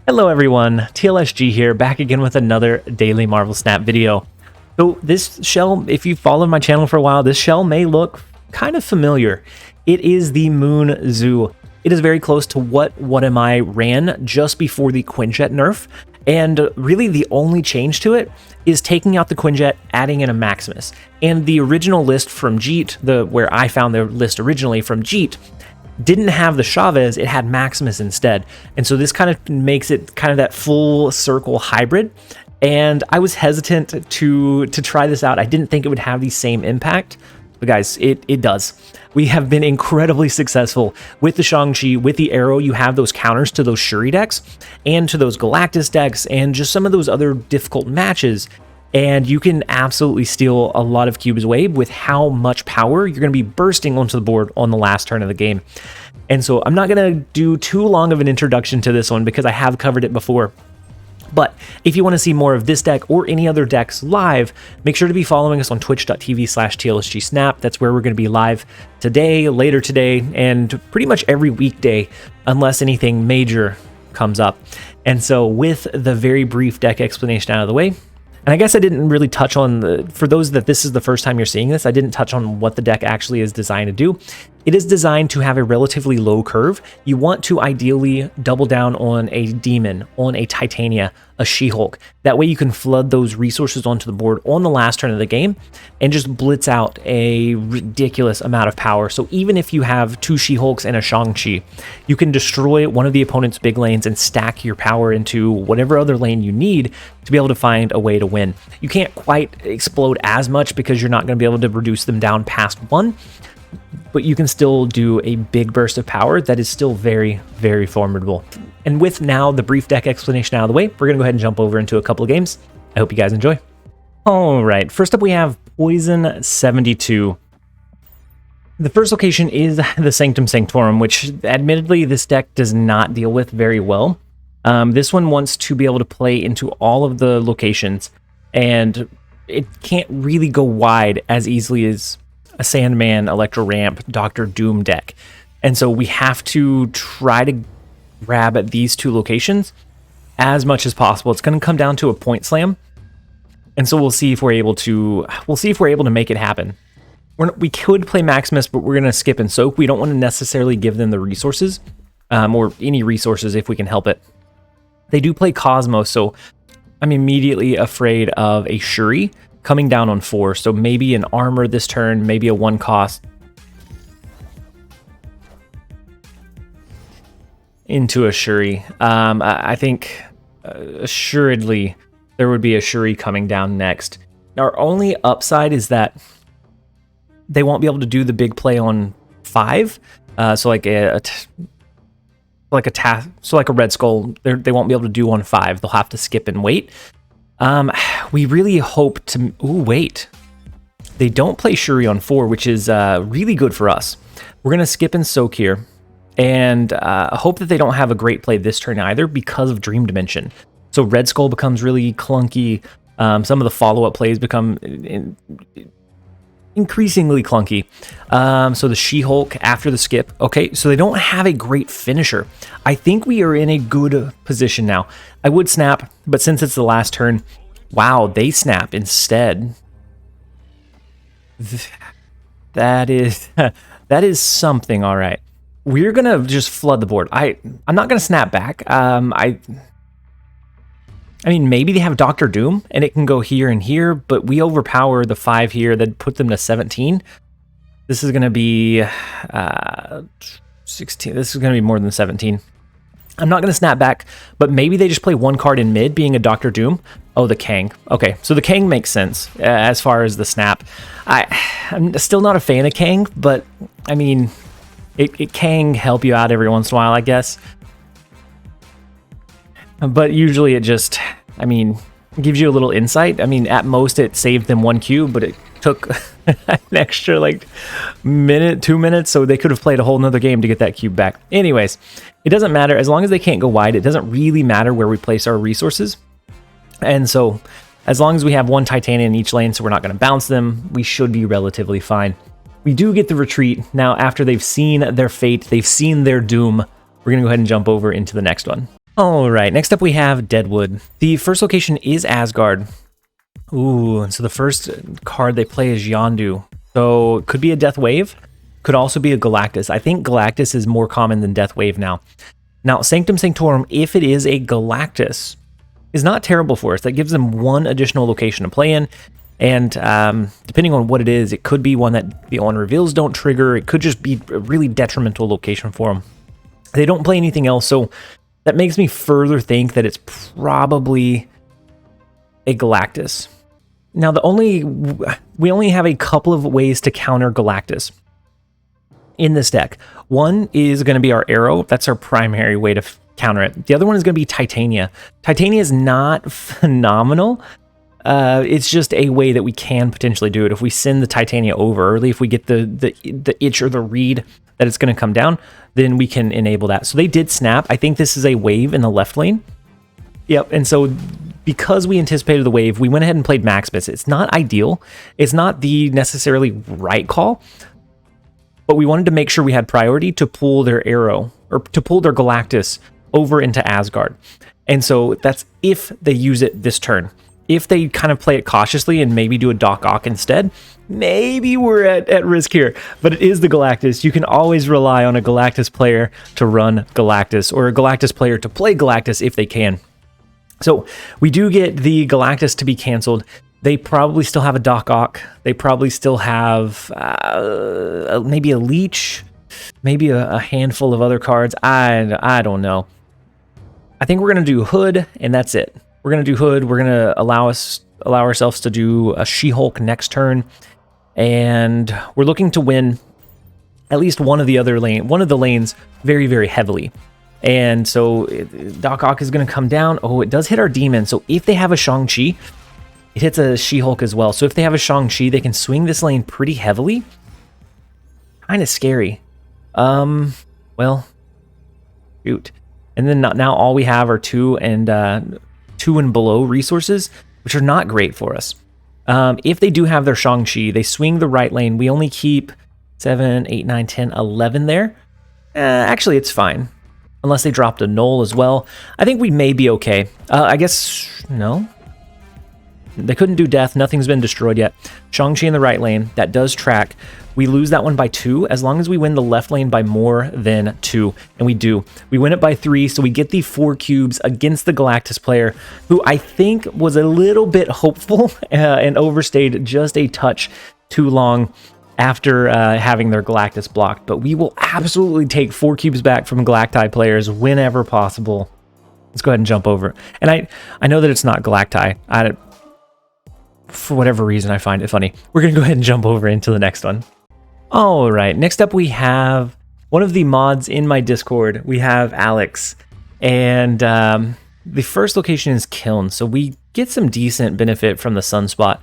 Hello everyone, TLSG here, back again with another daily Marvel Snap video. So this shell, if you've followed my channel for a while, this shell may look kind of familiar. It is the Moon Zoo. It is very close to what Am I ran just before the Quinjet nerf, and really the only change to it is taking out the Quinjet, adding in a Maximus. And the original list from Jeet, where I found the list originally from Jeet, didn't have the Chavez, it had Maximus instead. And so this kind of makes it kind of that full circle hybrid. And I was hesitant to try this out. I didn't think it would have the same impact, but guys, it does. We have been incredibly successful with the Shang-Chi, with the Arrow. You have those counters to those Shuri decks and to those Galactus decks and just some of those other difficult matches. And you can absolutely steal a lot of cubes away with how much power you're going to be bursting onto the board on the last turn of the game. And so I'm not going to do too long of an introduction to this one because I have covered it before. But if you want to see more of this deck or any other decks live, make sure to be following us on twitch.tv/TLSG Snap. That's where we're going to be live today, later today, and pretty much every weekday unless anything major comes up. And so with the very brief deck explanation out of the way, and I guess I didn't really touch on for those that this is the first time you're seeing this, I didn't touch on what the deck actually is designed to do. It is designed to have a relatively low curve. You want to ideally double down on a Demon, on a Titania, a She-Hulk. That way you can flood those resources onto the board on the last turn of the game and just blitz out a ridiculous amount of power. So even if you have two She-Hulks and a Shang-Chi, you can destroy one of the opponent's big lanes and stack your power into whatever other lane you need to be able to find a way to win. You can't quite explode as much because you're not going to be able to reduce them down past one, but you can still do a big burst of power that is still very, very formidable. And with now the brief deck explanation out of the way, we're going to go ahead and jump over into a couple of games. I hope you guys enjoy. All right, first up we have Poison 72. The first location is the Sanctum Sanctorum, which admittedly this deck does not deal with very well. This one wants to be able to play into all of the locations, and it can't really go wide as easily as a Sandman, Electro Ramp, Doctor Doom deck. And so we have to try to grab at these two locations as much as possible. It's going to come down to a point slam. And so we'll see if we're able to make it happen. We could play Maximus, but we're going to skip and soak. We don't want to necessarily give them the resources, or any resources if we can help it. They do play Cosmos, so I'm immediately afraid of a Shuri coming down on 4, so maybe an armor this turn, maybe a 1 cost into a Shuri. I think assuredly there would be a Shuri coming down next. Our only upside is that they won't be able to do the big play on 5, so like a Red Skull, they won't be able to do on 5. They'll have to skip and wait. We really hope to... Ooh, wait. They don't play Shuri on 4, which is really good for us. We're going to skip and soak here, and hope that they don't have a great play this turn either because of Dream Dimension. So Red Skull becomes really clunky. Some of the follow-up plays become increasingly clunky. So the She-Hulk after the skip. Okay, so they don't have a great finisher. I think we are in a good position now. I would snap, but since it's the last turn, wow, they snap instead. That is something, all right. We're gonna just flood the board. I'm not gonna snap back. I mean, maybe they have Doctor Doom, and it can go here and here, but we overpower the 5 here, that put them to 17. This is going to be 16. This is going to be more than 17. I'm not going to snap back, but maybe they just play 1 card in mid, being a Doctor Doom. Oh, the Kang. Okay, so the Kang makes sense as far as the snap. I'm still not a fan of Kang, but, I mean, it can help you out every once in a while, I guess. But usually it just, I mean, gives you a little insight. I mean, at most it saved them 1 cube, but it took an extra like minute, 2 minutes, so they could have played a whole nother game to get that cube back. Anyways, it doesn't matter. As long as they can't go wide, it doesn't really matter where we place our resources. And so as long as we have 1 Titania in each lane, so we're not going to bounce them, we should be relatively fine. We do get the retreat. Now, after they've seen their fate, they've seen their doom, we're going to go ahead and jump over into the next one. All right, next up we have Deadwood. The first location is Asgard. Ooh, and so the first card they play is Yondu. So it could be a Death Wave, could also be a Galactus. I think Galactus is more common than Death Wave now. Now, Sanctum Sanctorum, if it is a Galactus, is not terrible for us. That gives them one additional location to play in. And depending on what it is, it could be one that the on reveals don't trigger. It could just be a really detrimental location for them. They don't play anything else, so that makes me further think that it's probably a Galactus. Now, we only have a couple of ways to counter Galactus in this deck. One is going to be our Arrow. That's our primary way to counter it. The other one is going to be Titania. Titania is not phenomenal. It's just a way that we can potentially do it. If we send the Titania over early, if we get the itch or the read that it's going to come down, then we can enable that. So they did snap. I think this is a wave in the left lane. Yep, and so because we anticipated the wave, we went ahead and played Maximus. It's not ideal. It's not the necessarily right call, but we wanted to make sure we had priority to pull their Arrow, or to pull their Galactus over into Asgard. And so that's if they use it this turn. If they kind of play it cautiously and maybe do a Doc Ock instead, maybe we're at risk here. But it is the Galactus. You can always rely on a Galactus player to run Galactus, or a Galactus player to play Galactus if they can. So we do get the Galactus to be canceled. They probably still have a Doc Ock. They probably still have maybe a Leech, maybe a handful of other cards. I don't know. I think we're going to do Hood, and that's it. We're going to do Hood. We're going to allow ourselves to do a She-Hulk next turn. And we're looking to win at least one of the lanes very, very heavily. And so Doc Ock is going to come down. Oh, it does hit our demon. So if they have a Shang-Chi, it hits a She-Hulk as well. So if they have a Shang-Chi, they can swing this lane pretty heavily. Kind of scary. Well, shoot. And then now all we have are 2 and below resources, which are not great for us. If they do have their Shang-Chi, they swing the right lane. We only keep 7, 8, 9, 10, 11 there. Actually, it's fine. Unless they dropped a null as well. I think we may be okay. I guess, no. They couldn't do death. Nothing's been destroyed yet. Shang-Chi in the right lane. That does track. We lose that one by 2 as long as we win the left lane by more than 2. And we do. We win it by 3, so we get the 4 cubes against the Galactus player, who I think was a little bit hopeful and overstayed just a touch too long after having their Galactus blocked. But we will absolutely take 4 cubes back from Galacti players whenever possible. Let's go ahead and jump over. And I know that it's not Galacti. For whatever reason, I find it funny. We're going to go ahead and jump over into the next one. All right, next up we have one of the mods in my Discord. We have Alex, and the first location is Kiln, so we get some decent benefit from the Sunspot.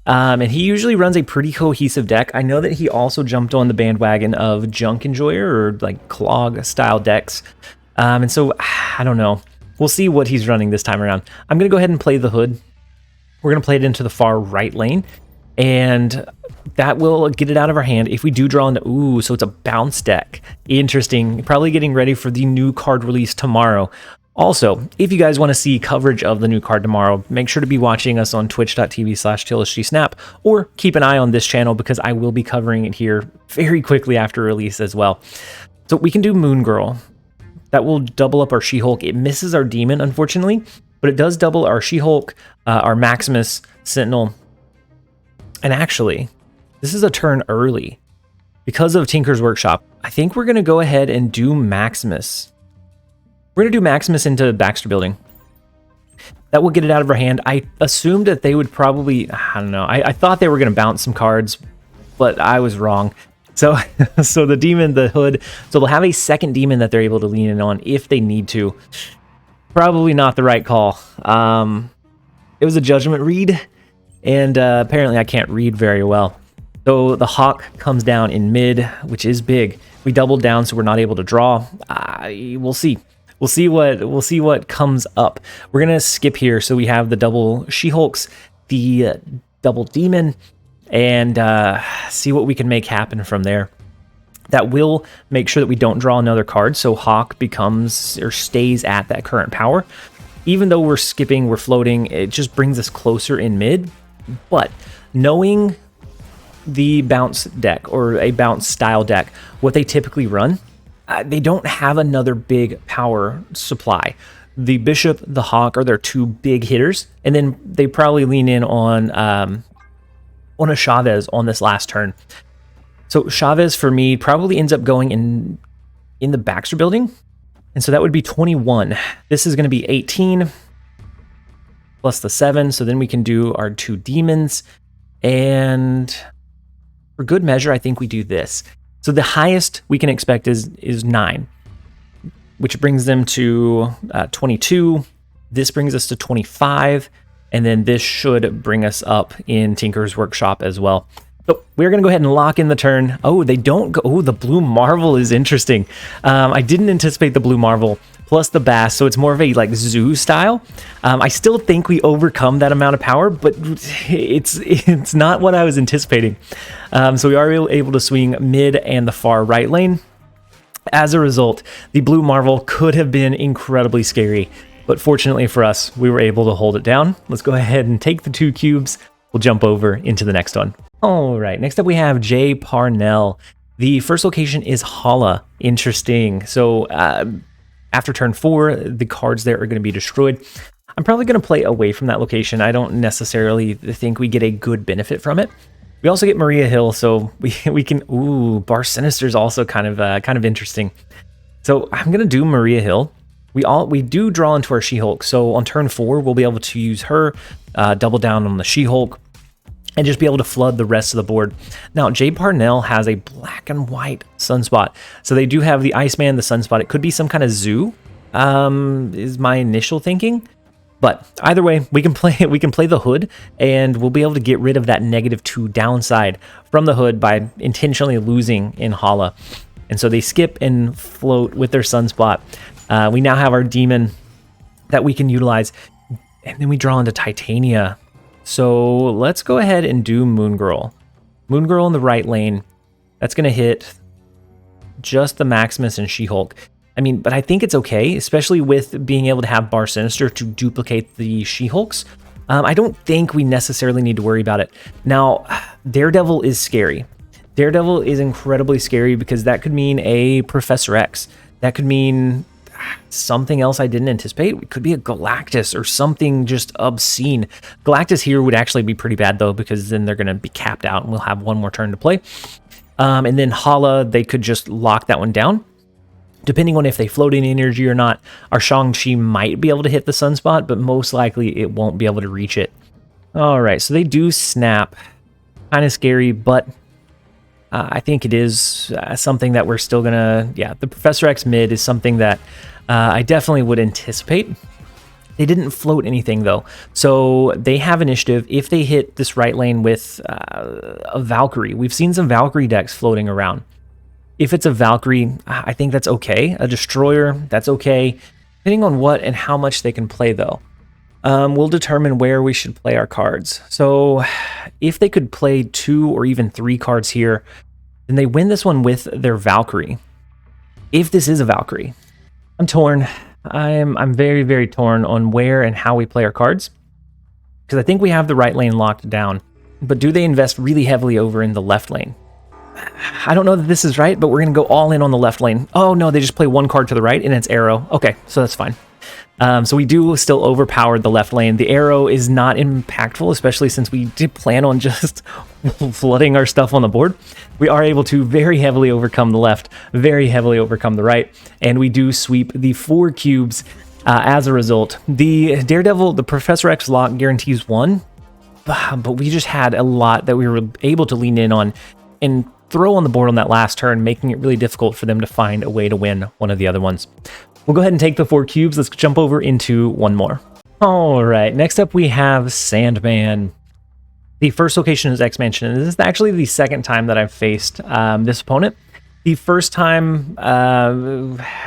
And he usually runs a pretty cohesive deck. I know that he also jumped on the bandwagon of Junk Enjoyer or like Clog style decks. And so, I don't know. We'll see what he's running this time around. I'm going to go ahead and play the Hood. We're going to play it into the far right lane, and that will get it out of our hand. If we do draw into, ooh, so it's a bounce deck. Interesting. Probably getting ready for the new card release tomorrow. Also, if you guys want to see coverage of the new card tomorrow, make sure to be watching us on twitch.tv/TLSG or keep an eye on this channel because I will be covering it here very quickly after release as well. So we can do Moon Girl. That will double up our She-Hulk. It misses our Demon, unfortunately, but it does double our She-Hulk, our Maximus, Sentinel. And actually, this is a turn early. Because of Tinker's Workshop, I think we're going to go ahead and do Maximus. We're going to do Maximus into Baxter Building. That will get it out of our hand. I assumed that they would probably, I don't know, I thought they were going to bounce some cards, but I was wrong. So the Demon, the Hood, so they'll have a second Demon that they're able to lean in on if they need to. Probably not the right call. It was a judgment read, and apparently I can't read very well. So the Hawk comes down in mid, which is big. We doubled down, so we're not able to draw. We'll see. We'll see what comes up. We're gonna skip here, so we have the double She-Hulks, the double Demon, and see what we can make happen from there. that will make sure that we don't draw another card, so Hawk becomes or stays at that current power. Even though we're skipping, we're floating, it just brings us closer in mid. But knowing the bounce deck or a bounce style deck, what they typically run, they don't have another big power supply. The Bishop, the Hawk are their two big hitters, and then they probably lean in on a Chavez on this last turn. So Chavez for me probably ends up going in the Baxter building, and so that would be 21. This is going to be 18 plus the 7, so then we can do our 2 demons, and for good measure, I think we do this. So the highest we can expect is 9, which brings them to 22. This brings us to 25, and then this should bring us up in Tinker's Workshop as well. So we're going to go ahead and lock in the turn. Oh, they don't go. Oh, the Blue Marvel is interesting. I didn't anticipate the Blue Marvel plus the Bass, so it's more of a like zoo style. I still think we overcome that amount of power, but it's not what I was anticipating. So we are able to swing mid and the far right lane. As a result, the Blue Marvel could have been incredibly scary, but fortunately for us, we were able to hold it down. Let's go ahead and take the 2 cubes. We'll jump over into the next one. All right, next up we have J. Parnell. The first location is Hala. Interesting. So after turn 4, the cards there are going to be destroyed. I'm probably going to play away from that location. I don't necessarily think we get a good benefit from it. We also get Maria Hill, so we can. Ooh, Bar Sinister is also kind of interesting. So I'm going to do Maria Hill. We do draw into our She-Hulk, so on turn 4 we'll be able to use her, double down on the She-Hulk, and just be able to flood the rest of the board. Now, J. Parnell has a black and white Sunspot. So they do have the Iceman, the Sunspot. It could be some kind of zoo, is my initial thinking. But either way, we can play the Hood, and we'll be able to get rid of that -2 downside from the Hood by intentionally losing in Hala. And so they skip and float with their Sunspot. We now have our Demon that we can utilize, and then we draw into Titania. So let's go ahead and do Moon Girl. Moon Girl in the right lane. That's going to hit just the Maximus and She-Hulk. I mean, but I think it's okay, especially with being able to have Bar Sinister to duplicate the She-Hulks. I don't think we necessarily need to worry about it. Now, Daredevil is scary. Daredevil is incredibly scary because that could mean a Professor X. That could mean something else I didn't anticipate. It could be a Galactus or something just obscene. Galactus here would actually be pretty bad though, because then they're going to be capped out and we'll have one more turn to play. And then Hala, they could just lock that one down. Depending on if they float in energy or not, our Shang-Chi might be able to hit the Sunspot, but most likely it won't be able to reach it. All right, so they do snap. Kind of scary, but I think it is something that we're still gonna, the Professor X mid is something that I definitely would anticipate. They didn't float anything though, so they have initiative if they hit this right lane with a Valkyrie. We've seen some Valkyrie decks floating around. If it's a Valkyrie, I think that's okay. A Destroyer, that's okay. Depending on what and how much they can play though. We'll determine where we should play our cards. So if they could play 2 or even 3 cards here, then they win this one with their Valkyrie. If this is a Valkyrie, I'm torn. I'm very, very torn on where and how we play our cards, because I think we have the right lane locked down, but do they invest really heavily over in the left lane? I don't know that this is right, but we're going to go all in on the left lane. Oh no, they just play 1 card to the right and it's Arrow. Okay, so that's fine. So we do still overpower the left lane. The Arrow is not impactful, especially since we did plan on just flooding our stuff on the board. We are able to very heavily overcome the left, very heavily overcome the right, and we do sweep the 4 cubes as a result. The Daredevil, the Professor X lock guarantees 1, but we just had a lot that we were able to lean in on and throw on the board on that last turn, making it really difficult for them to find a way to win one of the other ones. We'll go ahead and take the 4 cubes. Let's jump over into one more. All right, next up we have Sandman. The first location is X-Mansion, and this is actually the second time that I've faced this opponent. The first time,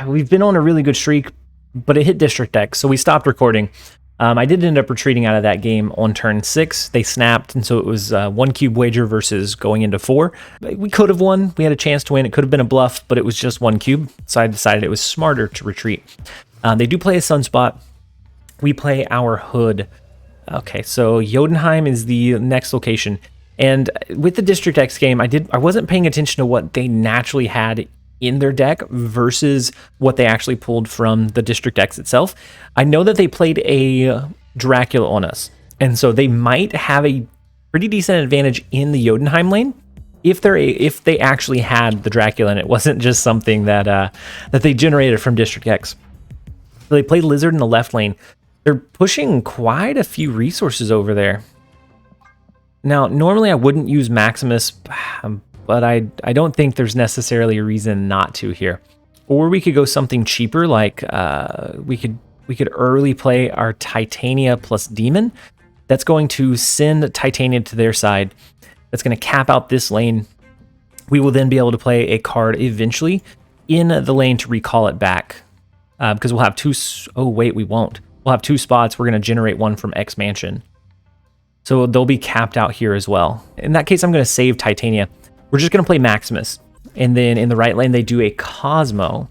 we've been on a really good streak, but it hit District X, so we stopped recording. I did end up retreating out of that game on turn 6. They snapped, and so it was 1 cube wager versus going into 4. We could have won. We had a chance to win. It could have been a bluff, but it was just 1 cube, so I decided it was smarter to retreat. They do play a Sunspot. We play our Hood. Okay, so Jotunheim is the next location. And with the District X game, I wasn't paying attention to what they naturally had in their deck versus what they actually pulled from the District X itself. I know that they played a Dracula on us, and so they might have a pretty decent advantage in the Jotunheim lane if they actually had the Dracula and it wasn't just something that they generated from District X. So they played Lizard in the left lane. They're pushing quite a few resources over there. Now, normally I wouldn't use Maximus, but I don't think there's necessarily a reason not to here. Or we could go something cheaper, like we could early play our Titania plus Demon. That's going to send Titania to their side. That's going to cap out this lane. We will then be able to play a card eventually in the lane to recall it back. Because we'll have two... Oh, wait, we won't. We'll have 2 spots. We're going to generate one from X Mansion. So they'll be capped out here as well. In that case, I'm going to save Titania. We're just going to play Maximus. And then in the right lane, they do a Cosmo.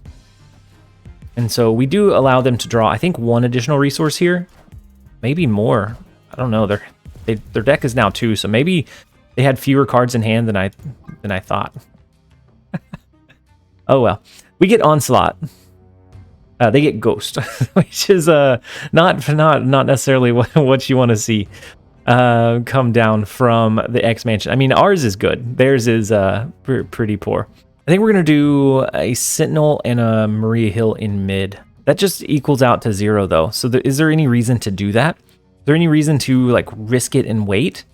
And so we do allow them to draw, I think, 1 additional resource here. Maybe more. I don't know. Their deck is now 2, so maybe they had fewer cards in hand than I thought. Oh well. We get Onslaught. They get Ghost, which is not necessarily what you want to see come down from the X Mansion. I mean, ours is good. Theirs is pretty poor. I think we're going to do a Sentinel and a Maria Hill in mid. That just equals out to 0, though. So is there any reason to do that? Is there any reason to like risk it and wait?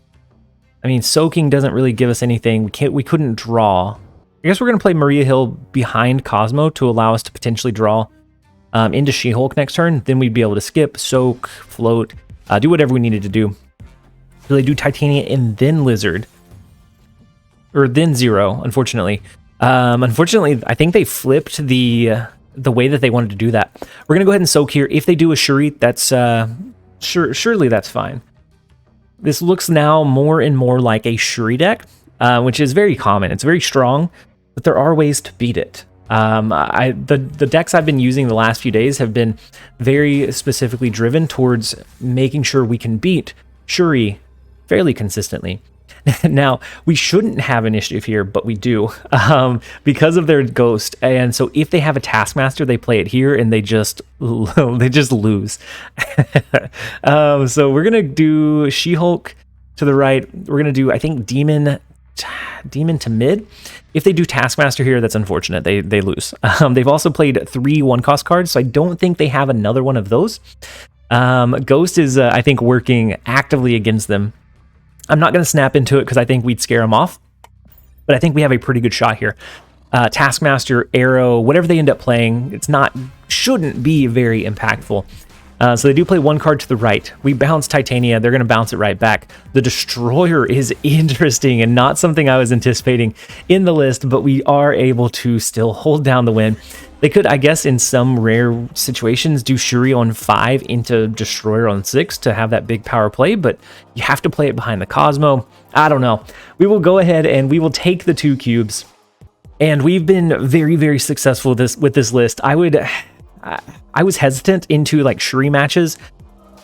I mean, soaking doesn't really give us anything. We couldn't draw. I guess we're going to play Maria Hill behind Cosmo to allow us to potentially draw into She-Hulk next turn. Then we'd be able to skip, soak, float, do whatever we needed to do. So they do Titania and then Lizard. Or then 0, unfortunately. Unfortunately, I think they flipped the way that they wanted to do that. We're going to go ahead and soak here. If they do a Shuri, that's surely that's fine. This looks now more and more like a Shuri deck, which is very common. It's very strong, but there are ways to beat it. The decks I've been using the last few days have been very specifically driven towards making sure we can beat Shuri fairly consistently. Now, we shouldn't have initiative here, but we do because of their Ghost. And so if they have a Taskmaster, they play it here and they just lose. So we're going to do She-Hulk to the right. We're going to do, I think, Demon to mid. If they do Taskmaster here, that's unfortunate. They lose. They've also played 3 1-cost cards, so I don't think they have another one of those. Ghost is, I think, working actively against them. I'm not going to snap into it because I think we'd scare them off, but I think we have a pretty good shot here. Taskmaster, Arrow, whatever they end up playing, shouldn't be very impactful. So they do play 1 card to the right. We bounce Titania. They're going to bounce it right back. The Destroyer is interesting and not something I was anticipating in the list, but we are able to still hold down the win. They could, I guess, in some rare situations, do Shuri on 5 into Destroyer on 6 to have that big power play, but you have to play it behind the Cosmo. I don't know. We will go ahead and we will take the 2 cubes. And we've been very, very successful with this list. I was hesitant into like Shuri matches,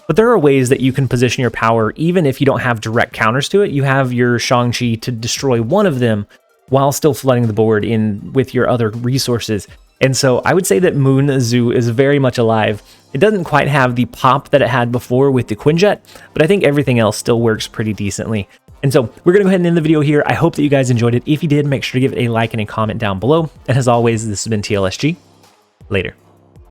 but there are ways that you can position your power even if you don't have direct counters to it. You have your Shang-Chi to destroy one of them while still flooding the board in with your other resources. And so I would say that Moon Zoo is very much alive. It doesn't quite have the pop that it had before with the Quinjet, but I think everything else still works pretty decently. And so we're going to go ahead and end the video here. I hope that you guys enjoyed it. If you did, make sure to give it a like and a comment down below. And as always, this has been TLSG. Later.